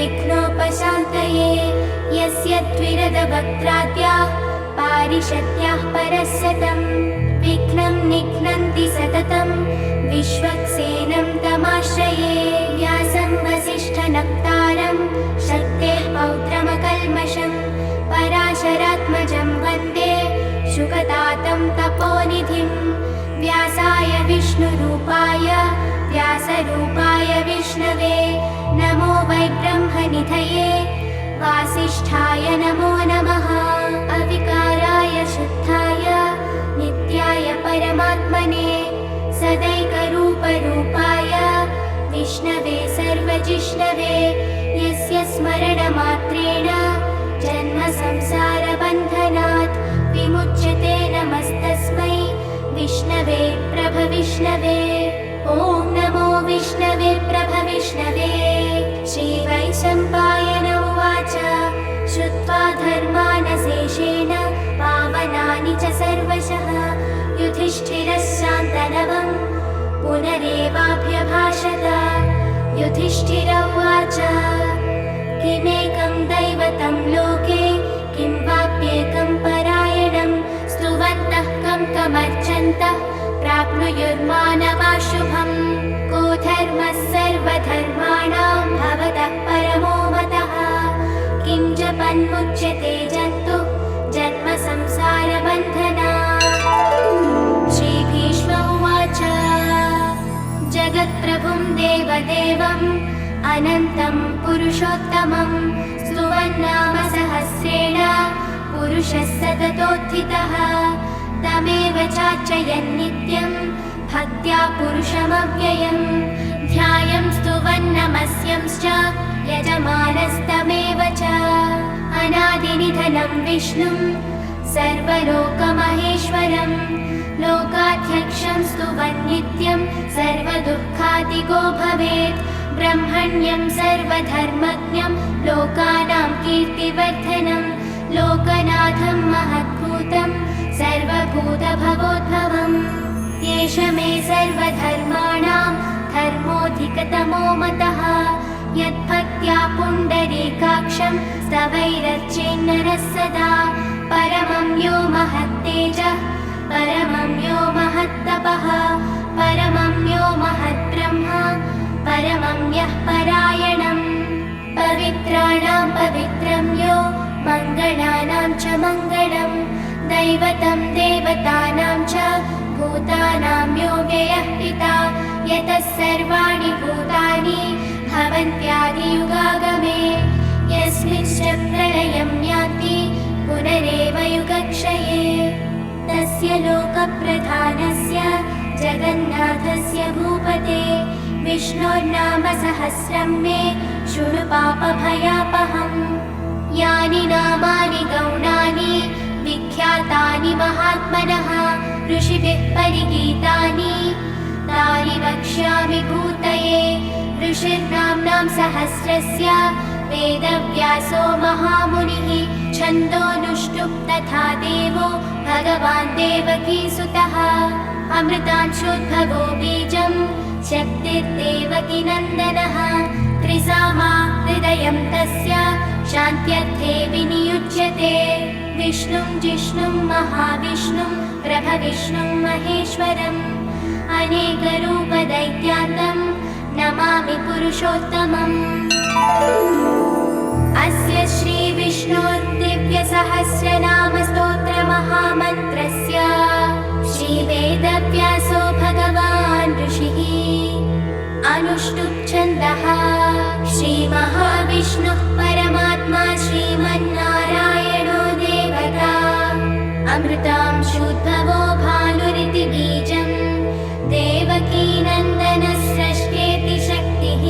विघ्नोपशान्तये यस्य द्विरदवक्त्राद्याः पारिषद्याः परस्सतं विघ्नं निघ्नन्ति सततं विश्वक्सेनं तमाश्रये व्यासं वसिष्ठनप्तारं शक्तेः पौत्रमकल्मषं पराशरात्मजं वन्दे शुकतातं तपोनिधिं व्यासाय विष्णुरूपाय व्यासरूपाय विष्णवे नमो वै ब्रह्मनिधये वासिष्ठाय नमो नमः अविकाराय शुद्धाय नित्याय परमात्मने सदैकरूपरूपाय विष्णवे सर्वजिष्णवे यस्य स्मरणमात्रेण जन्मसंसारबन्धनात् विमुच्यते नमस्तस्मै विष्णवे प्रभविष्णवे ॐ नमो विष्णवे प्रभविष्णवे श्रीवैशम्पायन उवाच श्रुत्वा धर्मानशेषेण पावनानि च सर्वशः युधिष्ठिरः शान्तनवं पुनरेवाभ्यभाषत युधिष्ठिर उवाच किमेकं दैवतं लोके किं वाप्येकं परायणं स्तुवन्तः कं कमर्चन्तः प्राप्नुयुर्मानवा शुभम् को धर्मः सर्वधर्माणां भवतः परमो मतः किं जपन्मुच्यते जन्तुः जन्म संसारबन्धनात् श्रीभीष्म उवाच जगत्प्रभुं देवदेवम् अनन्तं पुरुषोत्तमं स्तुवन्नाम सहस्रेण पुरुषः सततोत्थितः तमेव चार्चयन् नित्यं भक्त्या पुरुषमव्ययं ध्यायं स्तुवन्नमस्यंश्च यजमानस्तमेव च अनादिनिधनं विष्णुं सर्वलोकमहेश्वरं लोकाध्यक्षं स्तुवन् नित्यं सर्वदुःखादिगो भवेत् ब्रह्मण्यं सर्वधर्मज्ञं लोकानां कीर्तिवर्धनं लोकनाथं महद्भूतं सर्वभूतभवोद्भवम् एष मे सर्वधर्माणां धर्मोऽधिकतमो मतः यद्भक्त्या पुण्डरीकाक्षं स्तवैरर्चेन्नरः सदा परमं यो महत्तेजः परमं यो महत्तपः परमं यो महद्ब्रह्म परमं यः परायणम् पवित्राणां पवित्रं यो मङ्गलानां च मङ्गलम् दैवतं देवतानां च भूतानां यो व्ययः पिता यतः सर्वाणि भूतानि भवन्त्यादियुगागमे यस्मिंश्च प्रलयं यान्ति पुनरेव युगक्षये तस्य लोकप्रधानस्य जगन्नाथस्य भूपते विष्णोर्नाम सहस्रं मे शृणु पापभयापहम् यानि नामानि गौणानि विख्यातानि महात्मनः ऋषिभिः परिगीतानि तानि वक्ष्यामि भूतये ऋषिर्नाम्नां सहस्रस्य वेदव्यासो महामुनिः छन्दोनुष्टुप् तथा देवो भगवान् देवकीसुतः अमृतांशोद्भवो बीजं शक्तिर्देवकीनन्दनः त्रिसामा हृदयं तस्य शान्त्यर्थे विनियुज्यते विष्णुं जिष्णुं महाविष्णुं प्रभविष्णुं महेश्वरम् अनेकरूपदैत्यान्तं नमामि पुरुषोत्तमम् अस्य श्रीविष्णोर्दिव्यसहस्रनामस्तोत्रमहामन्त्रस्य श्रीवेदव्यासो भगवान् ऋषिः अनुष्टुप् छन्दः श्रीमहाविष्णुः परमात्मा श्रीमन्नारायणो देवता अमृतांशोद्भवो भानुरिति बीजं देवकीनन्दनस्रष्टेति शक्तिः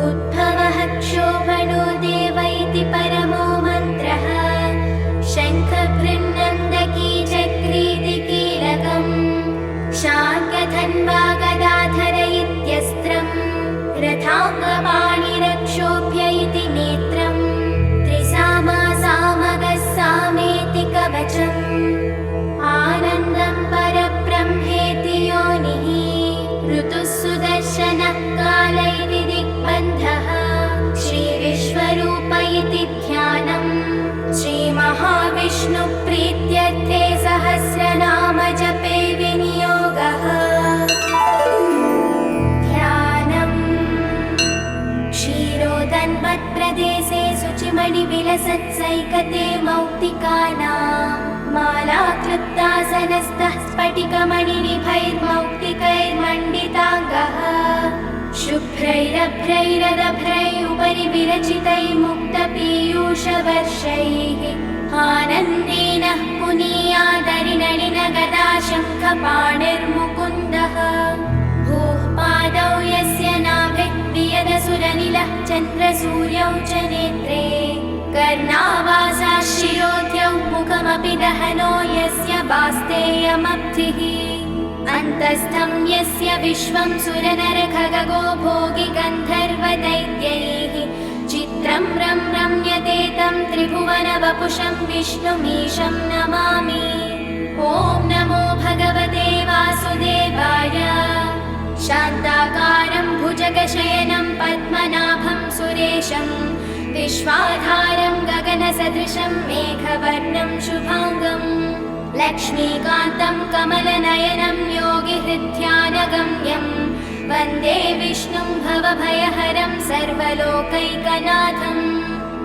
उद्भवः क्षोभणो देव इति परमो मन्त्रः शङ्खभृन्नन्दकी चक्रीति कीलकम् शार्ङ्गधन्वा गदाधर इत्यस्त्रम् रथाङ्गपाणिरक्षोभ्य इति नेत्रम् त्रिसामा सामगः सामेति कवचम् आनन्दं परब्रह्मेति योनिः ऋतुः सुदर्शनः काल इति दिग्बन्धः श्री इति ध्यानम् श्रीमहाविष्णुप्रीत्यर्थे सहस्रनाम जपे विनियोगः ध्यानम् क्षीरोदन्वत्प्रदेशे शुचिमणिविलसत्सैकते मौक्तिकानां मालाकृतासनस्थः स्फटिकमणिनिभैर्मौक्तिकैर्मण्डिताङ्गः शुभ्रैरभ्रैरदभ्रैरुपरि विरचितैः मुक्तपीयूषवर्षैः आनन्देन पुनीयादरिनलिनगदाशङ्खपाणिर्मुकुन्दः भूः पादौ यस्य नाभिः वियदसुरनिलः चन्द्रसूर्यौ च नेत्रे कर्णावासाः शिरोद्यौ मुखमपि दहनो यस्य वास्तेयमब्धिः अन्तस्थं यस्य विश्वं सुरनरखगो भोगि गन्धर्वदैत्यैः चित्रं रम्यते तं त्रिभुवनवपुषं विष्णुमीशं नमामि ॐ नमो भगवते वासुदेवाय शान्ताकारं भुजगशयनं पद्मनाभं सुरेशं विश्वाधारं गगनसदृशं मेघवर्णं शुभाङ्गम् लक्ष्मीकान्तं कमलनयनं योगिहृद्ध्यानगम्यं वन्दे विष्णुं भवभयहरं सर्वलोकैकनाथं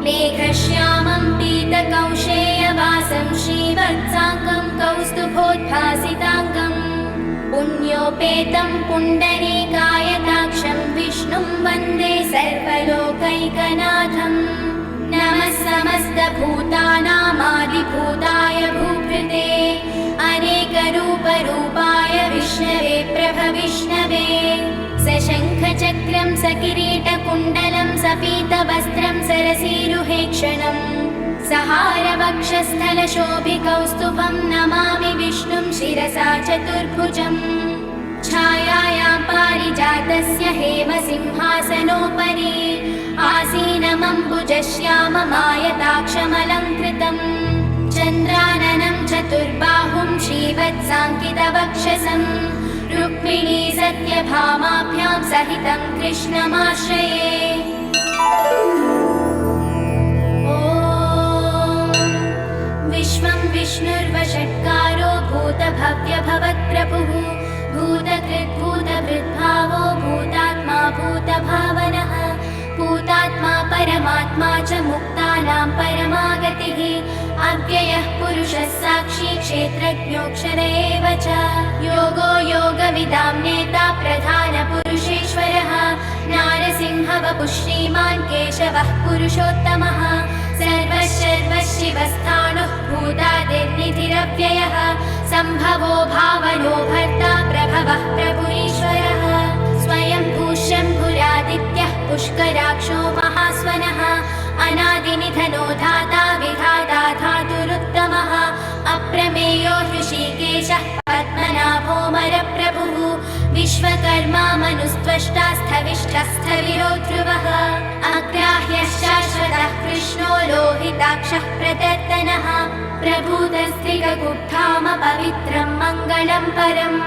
मेघश्यामं पीतकौशेयवासं श्रीवत्साङ्गं कौस्तुभोद्भासिताङ्गं पुण्योपेतं पुण्डरीकायताक्षं विष्णुं वन्दे सर्वलोकैकनाथम् नमः समस्तभूतानामादिभूताय भूभृते अनेकरूपरूपाय विष्णवे प्रभविष्णवे सशङ्खचक्रं सकिरीटकुण्डलं सपीतवस्त्रं सरसीरुहेक्षणं सहारवक्षस्थलशोभिकौस्तुभं नमामि विष्णुं शिरसा चतुर्भुजम् छायायां पारिजातस्य हेमसिंहासनोपरि आसीनमम्बुजश्याममायताक्षमलङ्कृतम् चन्द्राननं चतुर्बाहुं श्रीवत्साङ्कितवक्षसं रुक्मिणी सत्यभामाभ्यां सहितं कृष्णमाश्रये ॐ विश्वं विष्णुर्वषट्कारो भूतभव्यभवत्प्रभुः भूतकृद्भूतभृद्भावो भूतात्मा भूतभावनः भूतात्मा परमात्मा च मुक्तानां परमागतिः अव्ययः पुरुषः साक्षी क्षेत्रज्ञोऽक्षर एव च योगो योगविदां नेता प्रधानपुरुषेश्वरः नारसिंहवपुः श्रीमान् केशवः पुरुषोत्तमः सर्वशिवस्थाणुः भूतादिर्निधिरव्ययः सम्भवो भावनो भर्ता प्रभवः प्रभुरीश्वरः स्वयं भूशम्भुरादित्यः पुष्कराक्षो महास्वनः अनादिनिधनो धाता विधाता धातुरुत्तमः अप्रमेयो हृषीकेशः पद्मनाभोऽमरप्रभुः विश्वकर्मा मनुस्त्वष्टा स्थविष्ठस्थविरो ध्रुवः अग्राह्यः शाश्वतः कृष्णो लोहिताक्षः प्रदत्तनः प्रभूतस्त्रिगुप्धाम पवित्रं मङ्गलं परम्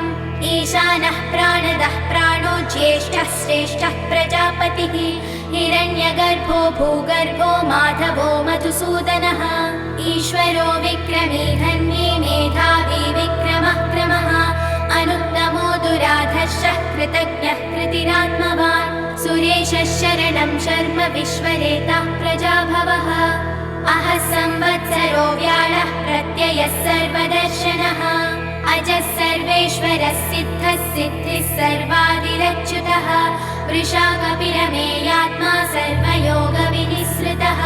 ईशानः प्राणदः प्राणो ज्येष्ठः श्रेष्ठः प्रजापतिः हिरण्यगर्भो भूगर्भो माधवो मधुसूदनः ईश्वरो विक्रमी धन्वी मेधावी विक्रमः क्रमः अनुत्तमो दुराधर्षः कृतज्ञः कृतिरात्मवान् सुरेशः शरणं शर्म विश्वरेतः प्रजाभवः अहः संवत्सरो व्याळः प्रत्ययः सर्वदर्शनः अजः सर्वेश्वरः सिद्धः सिद्धिः सर्वादिरच्युतः वृषा कपिलमेयात्मा सर्वयोगविनिःसृतः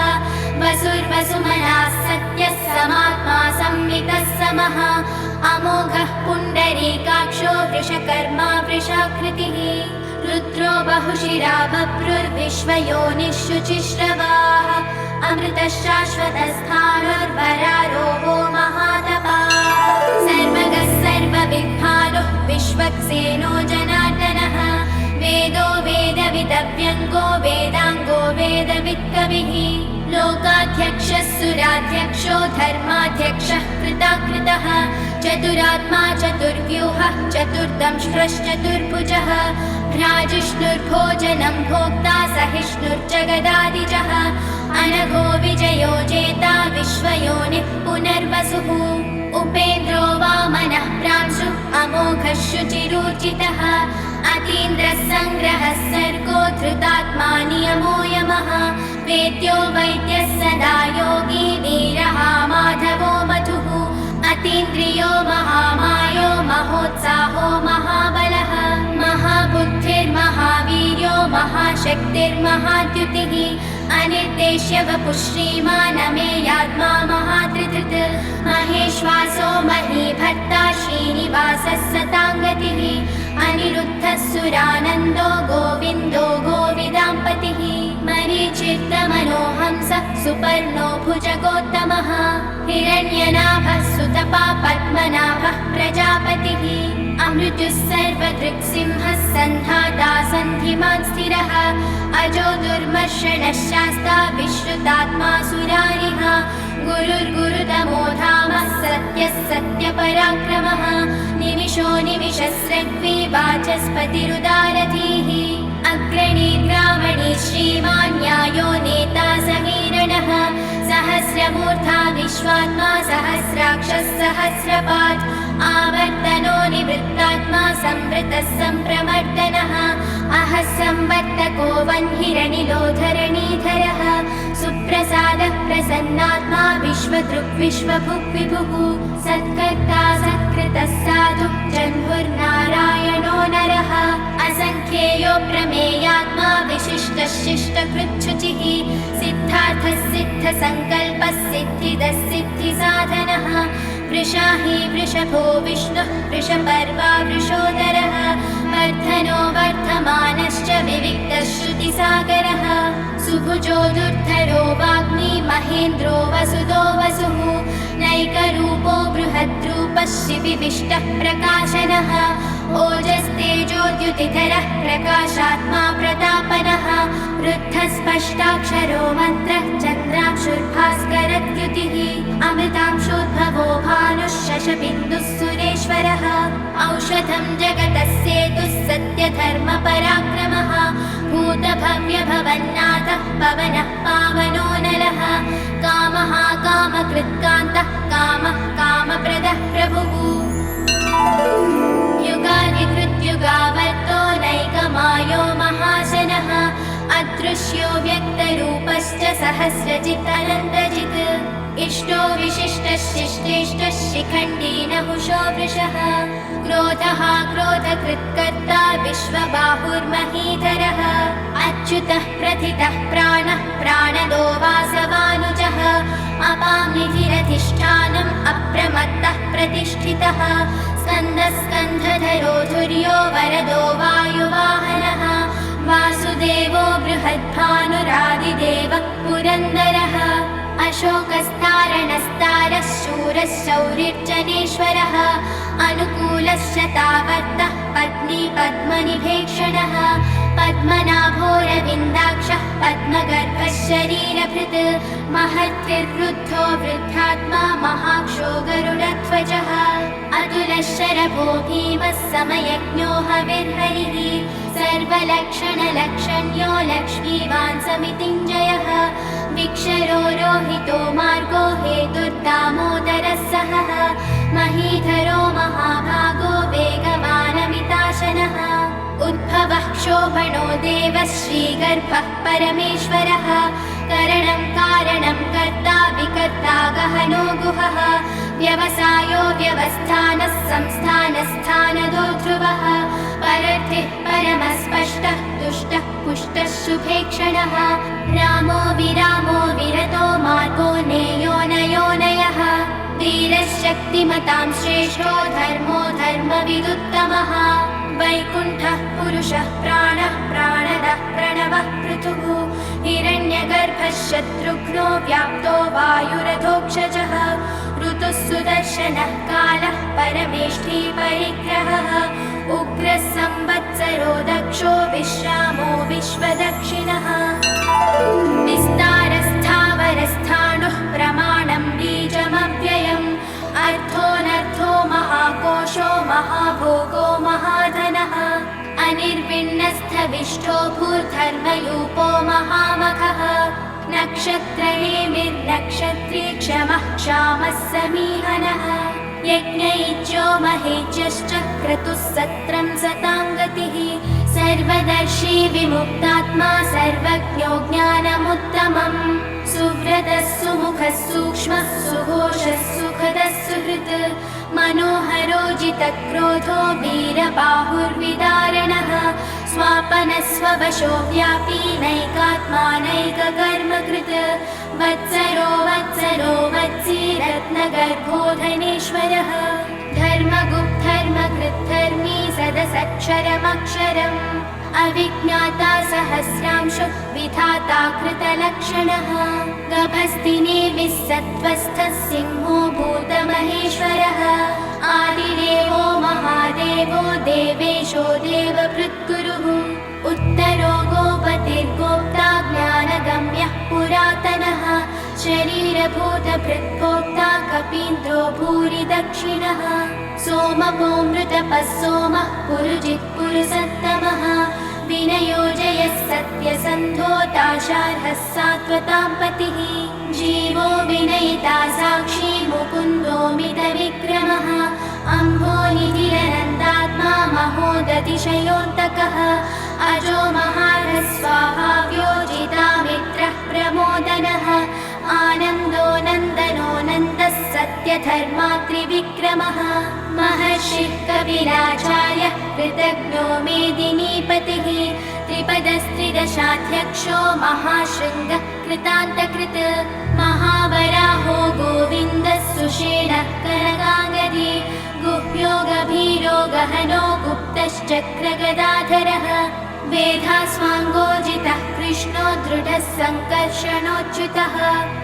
वसुर्वसुमनाः सत्यः समात्मा संवितः समः अमोघः पुण्डरीकाक्षो वृषकर्मा वृषाकृतिः रुद्रो बहुशिरा बभ्रुर्विश्वयोनिः शुचिश्रवाः अमृतः शाश्वतस्थाणुर्वरारोहो महातपाः सर्वगः सर्वविद्भानुः विश्वक्सेनो जनार्दनः वेदो वेदविदव्यङ्गो वेदाङ्गो वेदवित्कविः लोकाध्यक्षः सुराध्यक्षो धर्माध्यक्षः कृताकृतः चतुरात्मा चतुर्व्यूहः चतुर्दंष्ट्रश्चतुर्भुजः भ्राजिष्णुर्भोजनं भोक्ता सहिष्णुर्जगदादिजः अनघो विजयो जेता विश्वयोनिः पुनर्वसुः उपेन्द्रो वामनः प्रांशु अमोघः शुचिरूर्जितः अतीन्द्रः सङ्ग्रहः सर्गो धृतात्मा नियमो यमः वेद्यो वैद्यः सदा योगी वीरः माधवो मधुः अतीन्द्रियो महामायो महोत्साहो महाबलः महाबुद्धिर्महावीर्यो महाशक्तिर्महाद्युतिः अनिर्देश्य वपुः श्रीमानमेयात्मा महाधृतिः महेश्वासो महीभर्ता श्रीनिवासः सताङ्गतिः अनिरुद्धः सुरानन्दो गोविन्दो गोविदाम्पतिः मरीचिर्दमनोहंसः सुपर्णो भुजगोत्तमः हिरण्यनाभः सुतपा पद्मनाभः प्रजापतिः अमृतुः सर्वदृक्सिंहः सन्धाता सन्धिमान् स्थिरः अजो दुर्मर्षणः शास्ता विश्रुतात्मा सुरारिः गुरुर्गुरुतमो धामः सत्यः सत्यपराक्रमः निमिषो निमिषस्रग्वी वाचस्पतिरुदारधीः अग्रणी ग्रामणी श्रीमान् न्यायो नेता समीरणः सहस्रमूर्धा विश्वात्मा सहस्राक्षः सहस्रपात् आवर्तनो निवृत्तात्मा संवृतः सम्प्रमर्दनः अहः संवर्तको वह्निरनिलो धरणीधरः सुप्रसादः प्रसन्नात्मा विश्वदृक् विश्वभुक् विभुः सत्कर्ता सत्कृतः साधुः जन्मुर्नारायणो नरः असङ्ख्येयो प्रमेयात्मा विशिष्टः शिष्टकृच्छुचिः सिद्धार्थः सिद्धसङ्कल्पः सिद्धिदः सिद्धिसाधनः वृषाही वृषभो विष्णुः वृषपर्वा वृषोदरः वर्धनो वर्धमानश्च विविक्तः श्रुतिसागरः सुभुजो दुर्धरो वाग्मी महेन्द्रो वसुदो वसुः नैकरूपो बृहद्रूपः शिविविष्टः प्रकाशनः ओजस्तेजोद्युतिधरः प्रकाशात्मा प्रतापनः वृद्धः स्पष्टाक्षरो मन्त्रः चन्द्रांशुर्भास्करद्युतिः अमृतांशोद्भवो भानुः शशबिन्दुः सुरेश्वरः औषधं जगतः सेतुः सत्यधर्मपराक्रमः भूतभव्यभवन्नाथः पवनः पावनो नलः कामः कामकृत्कान्तः कामः कामप्रदः प्रभुः युगादिकृत्युगावर्तो नैकमायो महाशनः अदृश्यो व्यक्तरूपश्च सहस्रजित् अनन्तजित् इष्टो विशिष्टः शिष्टेष्टः शिखण्डी नहुषो वृषः क्रोधः क्रोधकृत्कर्ता विश्वबाहुर्महीधरः अच्युतः प्रथितः प्राणः प्राणदो वासवानुजः अपाम्निधिरधिष्ठानम् अप्रमत्तः प्रतिष्ठितः स्कन्दः स्कन्धधरो धुर्यो वरदो वायुवाहनः वासुदेवो बृहद्भानुरादिदेवः पुरन्दरः अशोकस्तारणस्तारः शूरः शौरिर्जनेश्वरः अनुकूलश्च तावर्तः पत्नी पद्मनिभेक्षणः पद्मनाभोरविन्दाक्षः पद्मगर्भः शरीरभृत् महर्तिर्वृद्धो वृद्धात्मा महाक्षो गरुडध्वजः अतुलः शरभो भीमः समयज्ञो हविर्हरिः सर्वलक्षणलक्षण्यो लक्ष्मीवान् समितिञ्जयः विक्षरो रोहितो मार्गो हेतुर्दामोदरः सहः महीधरो महाभागो वेगवानमिताशनः उद्भवः क्षोभणो देवः श्रीगर्भः परमेश्वरः करणं कारणं कर्ता विकर्ता गहनो गुहः व्यवसायो व्यवस्थानः संस्थानस्थानदो ध्रुवः परर्थिः परमस्पष्टः तुष्टः पुष्टः शुभेक्षणः रामो विरामो विरतो मार्गो नेयो नयोनयः वीरशक्तिमतां श्रेष्ठो धर्मो धर्मविदुत्तमः वैकुण्ठः पुरुषः प्राणः प्राणदः प्रणवः पृथुः हिरण्यगर्भः शत्रुघ्नो व्याप्तो वायुरधोक्षजः ऋतुः सुदर्शनः कालः परमेष्ठी परिग्रहः उग्रः संवत्सरो दक्षो विश्रामो विश्वदक्षिणः विस्तारस्थावरस्थाणुः प्रमाणं बीजमव्ययम् अर्थोऽनर्थो महाकोशो महाभोगो महाधनः अनिर्विण्णस्थविष्ठो भूर्धर्मयूपो महामखः नक्षत्रेमिर्नक्षत्री क्षमः क्षामः समीहनः यज्ञैज्यो महेज्यश्च क्रतुः सत्रं सतां गतिः सर्वदर्शी विमुक्तात्मा सर्वज्ञो ज्ञानमुत्तमम् सुव्रतः सुमुखः सूक्ष्मः सुघोषः सुखदः सुहृत् मनोहरो जितक्रोधो वीरबाहुर्विदारणः स्वापनः स्ववशो व्यापी नैकात्मा नैककर्मकृत् वत्सरो वत्सरो वत्सी रत्नगर्भो धनेश्वरः धर्मगुप्धर्मकृद्धर्मी सदसक्षरमक्षरम् अविज्ञाता सहस्रांशु विधाता कृतलक्षणः गभस्तिनेमिः सत्त्वस्थः सिंहो भूतमहेश्वरः आदिदेवो महादेवो देवेशो देवभृद्गुरुः उत्तरो गोपतिर्गोप्ता ज्ञानगम्यः पुरातनः शरीरभूतभृद्भोक्ता कपीन्द्रो भूरि दक्षिणः सोमपोमृतपः सोमः पुरुजित् पुरुसत्तमः विनयोजयः सत्यसन्धो दाशार्हः सात्वतां पतिः जीवो विनयिता साक्षी मुकुन्दो मितविक्रमः अम्भोनिधिरनन्दात्मा महोदतिशयोऽन्तकः अजो महार्हः स्वाहाव्योजिता मित्रः प्रमोदनः आनन्दो नन्दनो नन्दः सत्यधर्मात्रिविक्रमः महर्षिः कपिलाचार्यः कृतज्ञो मेदिनीपतिः त्रिपदस्त्रिदशाध्यक्षो महाशृङ्गः कृतान्तकृत् महावराहो गोविन्दः सुषेणः कनकाङ्गदी गुह्यो गभीरो गहनो गुप्तश्चक्रगदाधरः वेधास्वाङ्गोजितः कृष्णो दृढः सङ्कर्षणोच्युतः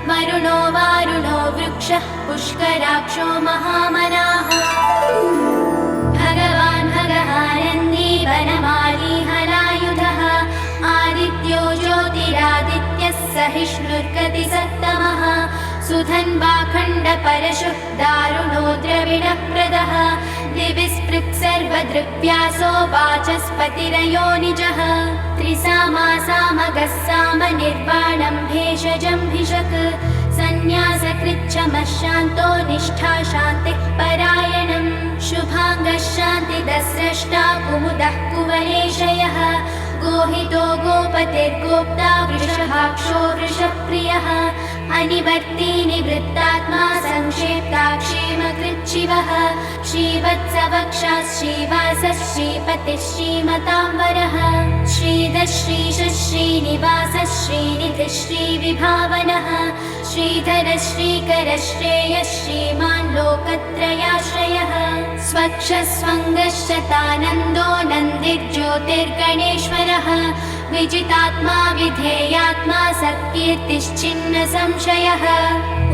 वरुणो वारुणो वृक्षः पुष्कराक्षो महामनाः भगवान् भगवानन्दी वनमाली हलायुधः आदित्यो ज्योतिरादित्यः सहिष्णुर्गतिसत्तमः सुधन्वाखण्डपरशुः दारुणो द्रविणप्रदः दिविस्पृक् सर्वदृग्व्यासो वाचस्पतिरयोनिजः त्रिसामासामगः सामनिर्वाणं भेषजम्भिषक् सन्न्यासकृच्छमः शान्तो निष्ठा शान्तिः परायणम् शुभाङ्गः शान्तिदस्रष्टा कुमुदः कुवलेशयः गोहितो गोपतिर्गोप्ता वृषभाक्षो वृषप्रियः अनिवर्ती निवृत्तात्मा संक्षेप्ताक्षेमकृच्छिवः श्रीवत्सवक्षः श्रीवासः श्रीपतिः श्रीमताम्बरः श्रीधः श्रीशः श्रीनिवासः श्रीनिधिः श्रीविभावनः श्रीधरः श्रीकरः श्रेयः श्रीमान् लोकत्रयाश्रयः स्वक्षः स्वङ्गश्चतानन्दो नन्दिर्ज्योतिर्गणेश्वरः विजितात्मा विधेयात्मा सत्कीर्तिश्चिन्न संशयः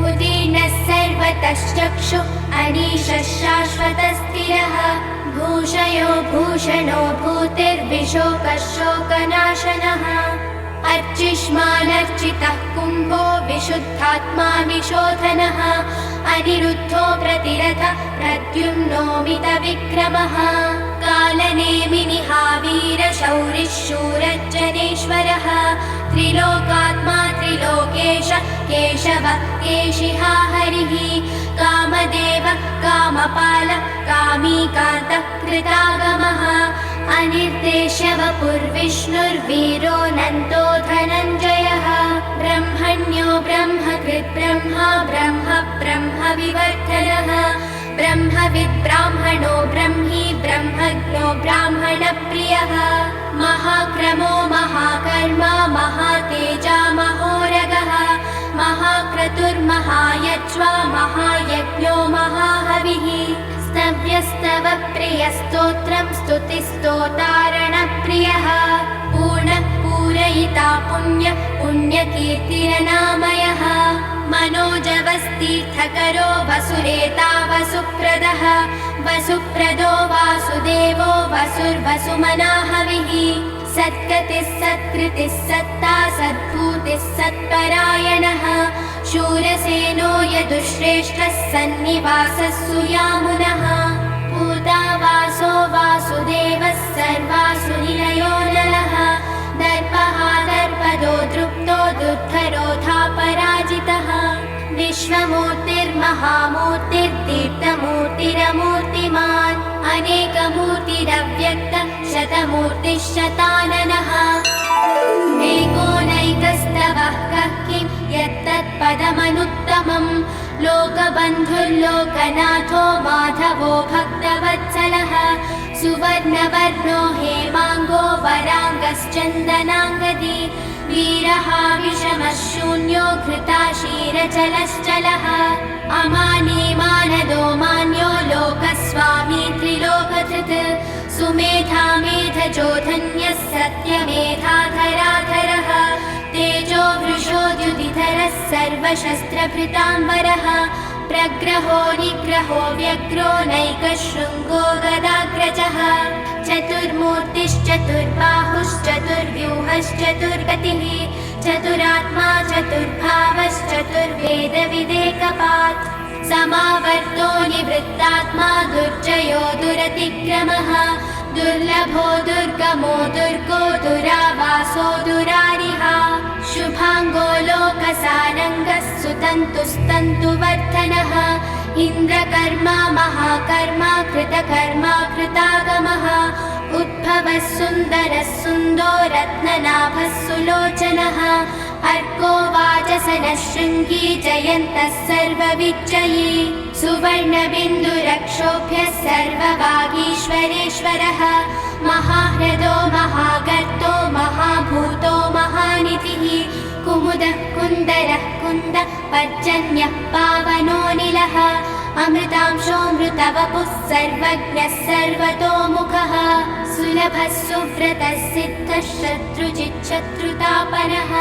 उदीर्णः सर्वतश्चक्षुः अनीशः शाश्वतस्थिरः भूषयो भूषणो भूतिर्विशोकः शोकनाशनः अर्चिष्मानर्चितः कुम्भो विशुद्धात्मा विशोधनः अनिरुद्धो प्रतिरथः प्रद्युम्नो मितविक्रमः कालनेमिनिहावीरशौरिः शूरज्जनेश्वरः त्रिलोकात्मा त्रिलोकेश केशवः केशिहा हरिः कामदेव कामपाल कामीकान्तः कृतागमः अनिर्देश्यवपुर्विष्णुर्वीरो नन्दो धनञ्जयः ब्रह्मण्यो ब्रह्मकृत् ब्रह्मा ब्रह्म ब्रह्म विवर्धनः ब्रह्मविद् ब्राह्मणो ब्रह्मी ब्रह्मज्ञो ब्राह्मणप्रियः महाक्रमो महाकर्मा महातेजा महोरगः महाक्रतुर्महायज्वा महायज्ञो महाहविः स्तव्यस्तव प्रियस्तोत्रं स्तुतिस्तोतारणप्रियः पूर्णः पूरयिता पुण्य पुण्यकीर्तिरनामयः मनोजवस्तीर्थकरो वसुरेता वसुप्रदः वसुप्रदो वासुदेवो वसुर्वसुमनाहविः सद्गतिः सत्कृतिः सत्ता सद्भूतिः सत्परायणः शूरसेनो यदुश्रेष्ठः सन्निवासः सुयामुनः भूतावासो वासुदेवः सर्वासुनिलयो नलः दर्पहा दर्पदो दृप्तो दुर्धरो विश्वमूर्तिर्महामूर्तिर्तीर्थमूर्तिरमूर्तिमान् अनेकमूर्तिरव्यक्त शतमूर्तिश्शताननः एकोनैकस्तवः कः किं यत्तत्पदमनुत्तमम् लोकबन्धुर्लोकनाथो माधवो भक्तवत्सलः सुवर्णवर्णो हेमाङ्गो वराङ्गश्चन्दनाङ्गदी वीरः विषमः शून्यो घृताशीरचलश्चलः अमानी मानदो मान्यो लोकस्वामी त्रिलोकधृत् सुमेधा मेधजोधन्यः सत्यमेधाधराधरः तेजो वृषोद्युतिधरः सर्वशस्त्रभृताम्बरः प्रग्रहो निग्रहो व्यग्रो नैकशृङ्गो गदाग्रजः चतुर्मूर्तिश्चतुर्बाहुश्चतुर्व्यूहश्चतुर्गतिः चतुरात्मा चतुर्भावश्चतुर्वेदविदेकपात् समावर्तो निवृत्तात्मा दुर्जयो दुरतिक्रमः दुर्लभो दुर्गमो दुर्गो दुरावासो दुरारिहा शुभाङ्गो लोकसानङ्गः सुतन्तुस्तन्तुवर्धनः इन्द्रकर्मा महाकर्मा कृतकर्मा कृतागमः उद्भवः सुन्दरः सुन्दो रत्ननाभः सुलोचनः अर्को वाचसनः शृङ्गी जयन्तः सर्वविजयी सुवर्णबिन्दुरक्षोभ्यः सर्ववागीश्वरेश्वरः महाह्रदो महागर्तो महाभूतो महानिधिः कुमुदः कुन्दरः कुन्द पर्जन्यः पावनोऽनिलः अमृतांशोऽमृतवपुः सर्वज्ञः सर्वतोमुखः सुलभः सुव्रतः सिद्धः शत्रुजिच्छत्रुतापनः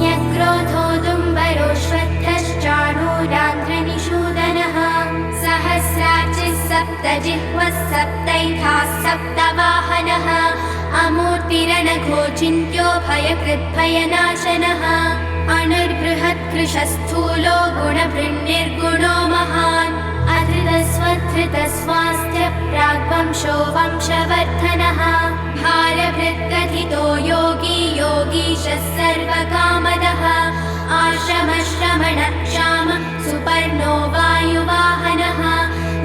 यक्रोधोदुम्बरो श्वत्थश्चाणूरान्ध्रनिषूदनः सहस्रार्चिः सप्तजिह्वः सप्तैधाः सप्तवाहनः अमूर्तिरणघो चिन्त्यो भयकृद्भयनाशनः अणुर्बृहत्कृशस्थूलो गुणभृन्निर्गुणो महान् अधृतस्वधृतस्वास्थ्यप्राग्वंशो वंशवर्धनः भारभृद्गथितो योगी योगीशः सर्वकामदः आश्रमश्रमणक्षाम सुपर्णो वायुवाहनः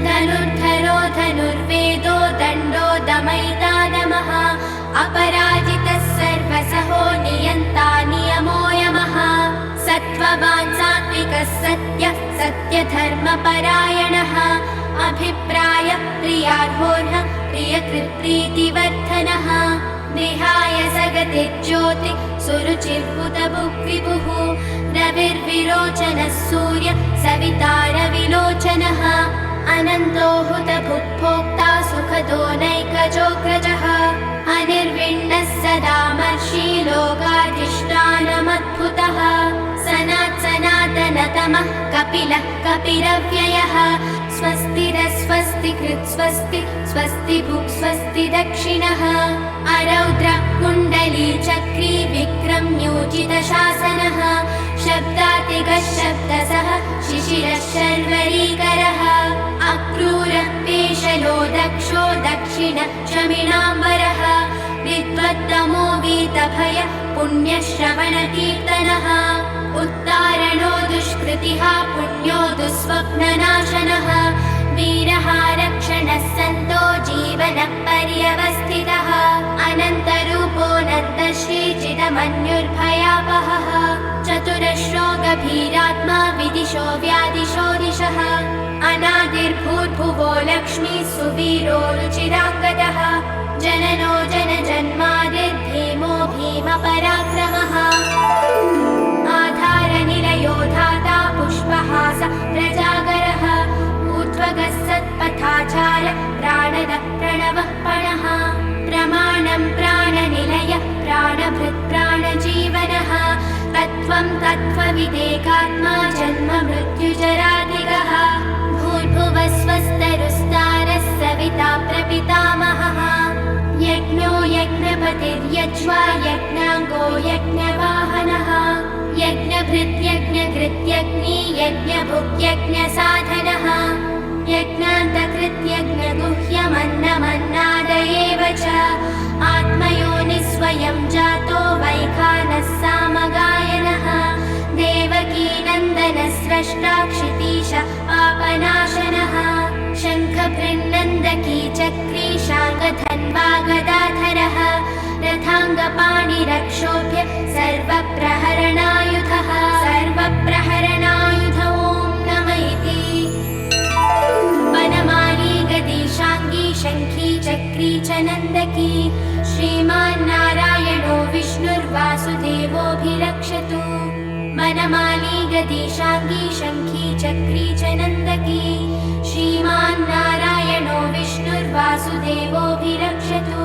धनुर्धरो धनुर्वेदो दण्डो दमयितादमः अपराजितः सर्वसहो नियन्ता नियमो यमः सत्त्ववान् सात्विकः सत्यः सत्यधर्मपरायणः अभिप्राय प्रियार्होर्ह प्रियकृत्प्रीतिवर्धनः विहाय जगतिज्योति सुरुचिर्भुतभुग्विभुः रविर्विरोचनः सूर्य सवितारविलोचनः अनन्तो हुतभुग्भोक्ता सुखदो नैकजोऽग्रजः अनिर्विण्णः सदामर्षि लोकाधिष्ठानमद्भुतः सनातनतमः कपिलः कपिरव्ययः स्वस्तिरस्वस्तिकृत् स्वस्ति स्वस्ति भुक् स्वस्ति दक्षिणः अरौद्र कुण्डली चक्री विक्रम्योजितशासनः शब्दातिगः शब्दसः शिशिरः शर्वरीकरः अक्रूरः पेशलो दक्षो दक्षिण क्षमिणाम्बरः विद्वत्तमो वीतभय पुण्यश्रवणकीर्तनः उत्तारणो दुष्कृतिः पुण्यो दुःस्वप्ननाशनः वीरः रक्षणः सन्तो जीवनपर्यवस्थितः अनन्तरूपोऽनन्तश्रीचिदमन्युर्भयापहः चतुरश्रो गभीरात्मा विदिशो व्यादिशो दिशः अनादिर्भूर्भुवो लक्ष्मी सुवीरो रुचिराङ्गदः जननो जनजन्मादिर्भीमो भीमपराक्रमः आधारनिलयो धाता पुष्पहास प्रजागरः ऊर्ध्वगः सत्पथाचार प्राणदः प्रणवः पणः प्रमाणं प्राणनिलय प्राणभृत् प्राणजीवनः तत्त्वं तत्त्वविदेकात्मा जन्म मृत्युजराधिगः भूर्भुवस्वस्तरुस्तारः सविता प्रपितामहः यज्ञो यज्ञपतिर्यज्वा यज्ञाङ्गो यज्ञवाहनः यज्ञभृत्यज्ञकृत्यग्नि यज्ञभुक्यज्ञसाधनः यज्ञान्तकृत्यज्ञगुह्यमन्नमन्नादयेव च आत्मयोनिस्वयं जातो वैखानः सामगायनः देवकीनन्द स्रष्टा क्षितीश पापनाशनः शङ्खभृन्नन्दकी चक्री शाङ्गधन्वा गदाधरः रथाङ्गपाणिरक्षोभ्य सर्वप्रहरणायुधः सर्वप्रहरणायुध ॐ नमः इति वनमाली गदीशाङ्गी शङ्खी चक्री च नन्दकी श्रीमान्नारायणो विष्णुर्वासुदेवोऽभिरक्षतु वनमाली गदीशाङ्गी शङ्खी चक्री च नन्दकी श्रीमान्नारायणो विष्णुर्वासुदेवोऽभिरक्षतु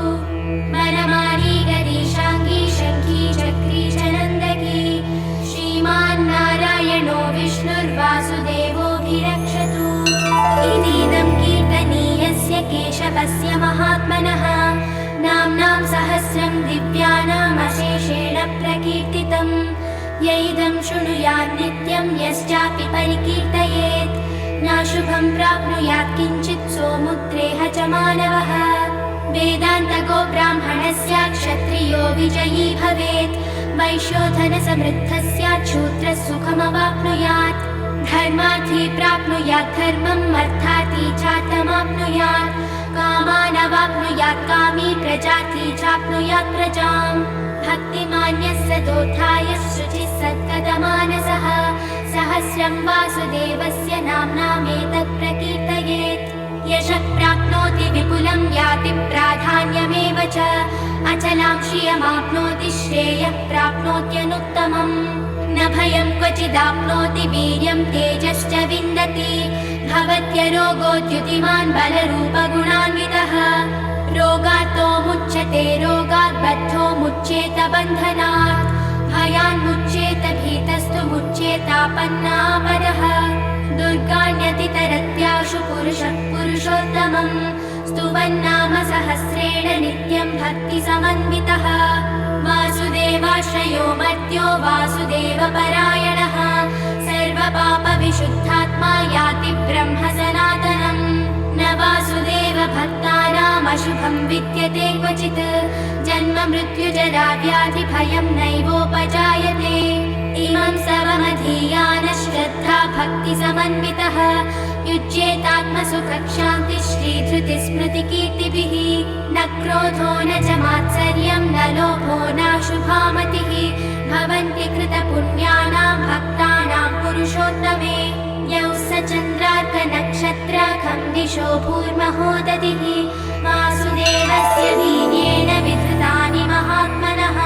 वनमाली गदीशाङ्गी शङ्खी चक्री च नन्दकी श्रीमान्नारायणो विष्णुर्वासुदेवोऽभिरक्षतु इतीदं कीर्तनीयस्य केशवस्य महात्मनः नाम्नां सहस्रं दिव्यानामशेषेण प्रकीर्तितम् यैदं शृणुयात् नित्यं यश्चापि परिकीर्तयेत् नाशुभं प्राप्नुयात् किञ्चित् सोमुद्रेह च मानवः वेदान्तगो ब्राह्मणस्य क्षत्रियो विजयी भवेत् वैश्योधन समृद्धः स्यात् शूद्रः सुखमवाप्नुयात् धर्मार्थी प्राप्नुयात् धर्मम् अर्थार्थी चार्थमाप्नुयात् कामानवाप्नुयात् कामी प्रजार्थी चाप्नुयात् प्रजाम् भक्तिमान्यः सदोत्थाय शुचिः सद्गतमानसः सहस्रं वासुदेवस्य नाम्नामेतत् प्रकीर्तयेत् यशः प्राप्नोति विपुलं याति प्राधान्यमेव च अचलां श्रियमाप्नोति श्रेयः प्राप्नोत्यनुत्तमम् न भयं क्वचिदाप्नोति वीर्यं तेजश्च विन्दति भवत्यरोगोद्युतिमान् बलरूपगुणान्वितः रोगात्तो मुच्यते रोगात् बद्धो मुच्येत बन्धनात् भयान्मुच्येत भीतस्तु मुच्येतापन्नापदः दुर्गाण्यतितरत्याशु पुरुषः पुरुषोत्तमम् स्तुवन्नाम सहस्रेण नित्यं भक्तिसमन्वितः वासुदेवाश्रयो मर्त्यो वासुदेवपरायणः सर्वपापविशुद्धात्मा याति ब्रह्म सनातनम् न वासुदेव भक्तानामशुभं विद्यते क्वचित् जन्म मृत्युजरा व्याधि भयं नैवोपजायते इमं सर्वमधीयानः श्रद्धा भक्तिसमन्वितः युज्येतात्मसुखक्षान्तिः श्रीधृतिस्मृतिकीर्तिभिः न क्रोधो न च मात्सर्यं न लोभो नाशुभामतिः भवन्ति कृतपुण्यानां भक्तानां पुरुषोत्तमे यौ स चन्द्रार्कनक्षत्राखं दिशो भूर्महोदधिः वासुदेवस्य वीर्येण विधृतानि महात्मनः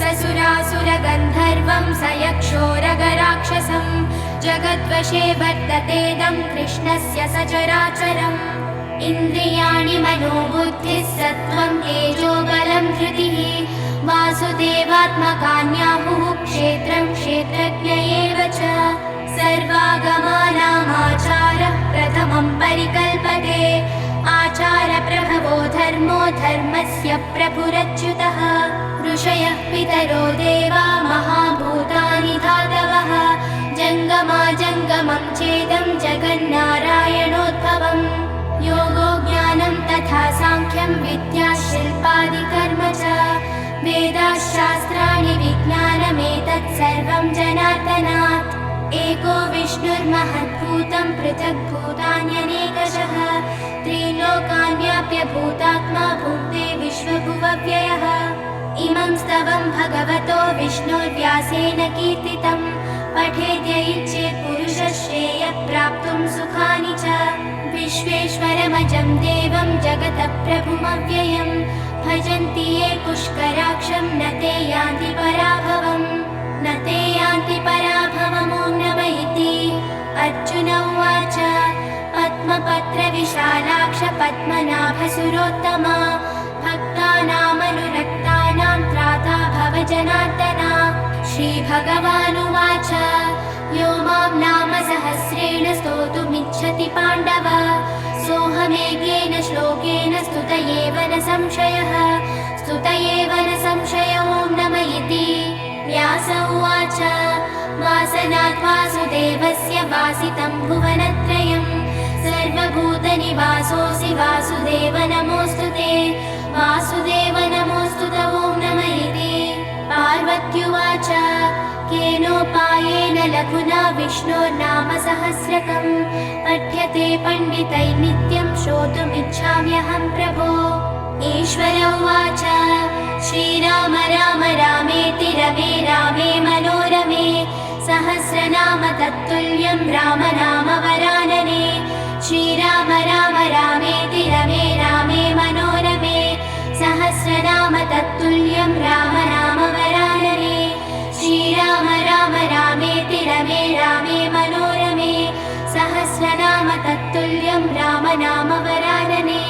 ससुरासुरगन्धर्वं स यक्षोरगराक्षसं जगद्वशे वर्ततेदं कृष्णस्य सचराचरम् इन्द्रियाणि मनोबुद्धिः सत्त्वं तेजो बलं धृतिः वासुदेवात्मकान्याहुः क्षेत्रं क्षेत्रज्ञ एव च सर्वागमानामाचारः प्रथमं परिकल्पते आचारप्रभवो धर्मो धर्मस्य प्रभुरच्युतः ऋषयः पितरो देवा महाभूतानि धातवः जङ्गमा जङ्गमं चेदं जगन्नारायणोद्भवम् योगो ज्ञानं तथा साङ्ख्यं विद्या शिल्पादिकर्म च वेदाशास्त्राणि विज्ञानमेतत् सर्वं जनार्दनात् एको विष्णुर्महद्भूतं पृथग्भूतान्यनेकशः त्रिलोकान् व्याप्य भूतात्मा भुङ्क्ते विश्वभुवव्ययः इमं स्तवं भगवतो विष्णुर्व्यासेन कीर्तितं पठेद्य इच्छेत् पुरुषः श्रेयः प्राप्तुं सुखानि च विश्वेश्वरमजं देवं जगतः प्रभुमव्ययं भजन्ति ये पुष्कराक्षं न ते यान्ति पराभवम् न ते यान्ति पराभवमो नमः इति अर्जुन उवाच पद्मपत्रविशालाक्ष पद्मनाभसुरोत्तमा भक्तानामनुरक्तानां त्राता भव जनार्दना श्रीभगवानुवाच यो मां नाम सहस्रेण स्तोतुमिच्छति पाण्डव सोऽहमेकेन श्लोकेन स्तुत एव न संशयः स्तुत एव न संशयो नमः इति व्यास उवाच वासनात् वासुदेवस्य वासितं भुवनत्रयं सर्वभूतनिवासोऽसि वासुदेव नमोऽस्तु ते वासुदेव नमोऽस्तु ते ॐ नमः इति पार्वत्युवाच केनोपायेन लघुना विष्णोर्नाम सहस्रकं पठ्यते पंडितैः नित्यं श्रोतुमिच्छाम्यहं प्रभो। ईश्वर उवाच श्रीराम राम रामेति रमे रामे मनोरमे सहस्रनाम तत्तुल्यं राम नाम वरानने। श्रीराम राम रामेति रमे रामे मनोरमे सहस्रनाम तत्तुल्यं राम नाम वरानने। श्रीराम राम रामेति रमे रामे मनोरमे सहस्रनाम तत्तुल्यं राम नाम वरानने।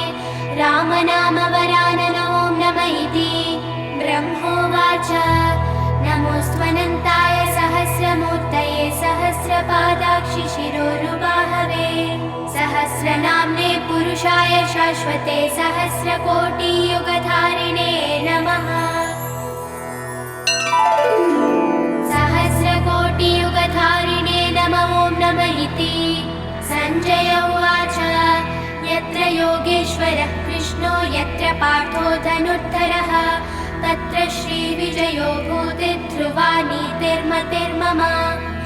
राम नाम वरानन ॐ नमः इति ब्रह्मोवाच नमोऽस्त्वनन्ताय सहस्रमूर्तये सहस्रपादाक्षि शिरोरुबाहवे सहस्रनाम्ने पुरुषाय शाश्वते सहस्रकोटियुगधारिणे नमः। सहस्रकोटियुगधारिणे नमः ॐ नमः इति। सञ्जय उवाच यत्र योगेश्वरः कृष्णो यत्र पार्थो धनुर्धरः तत्र श्रीविजयो भूतिर्ध्रुवा नीतिर्मतिर्मम।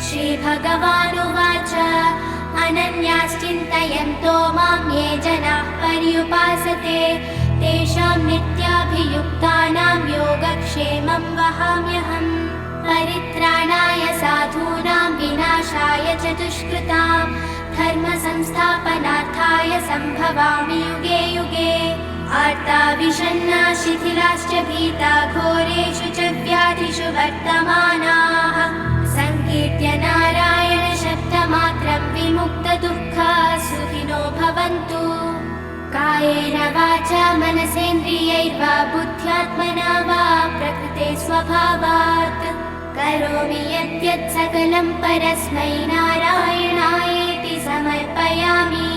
श्रीभगवानुवाच अनन्याश्चिन्तयन्तो मां ये जनाः पर्युपासते तेषां नित्याभियुक्तानां योगक्षेमं वहाम्यहम्। परित्राणाय साधूनां विनाशाय च दुष्कृतां धर्मसंस्थापनार्थाय सम्भवामि युगे युगे। आर्ता विषण्णा शिथिलाश्च भीता घोरेषु च व्याधिषु वर्तमानाः संकीर्त्य नारायण शब्दमात्रं विमुक्तदुःखाः सुखिनो भवन्तु। कायेन वाचा मनसेन्द्रियैर्वा बुद्ध्यात्मना वा प्रकृते स्वभावात् करोमि यद्यत् सकलं परस्मै नारायणायेति समर्पयामि।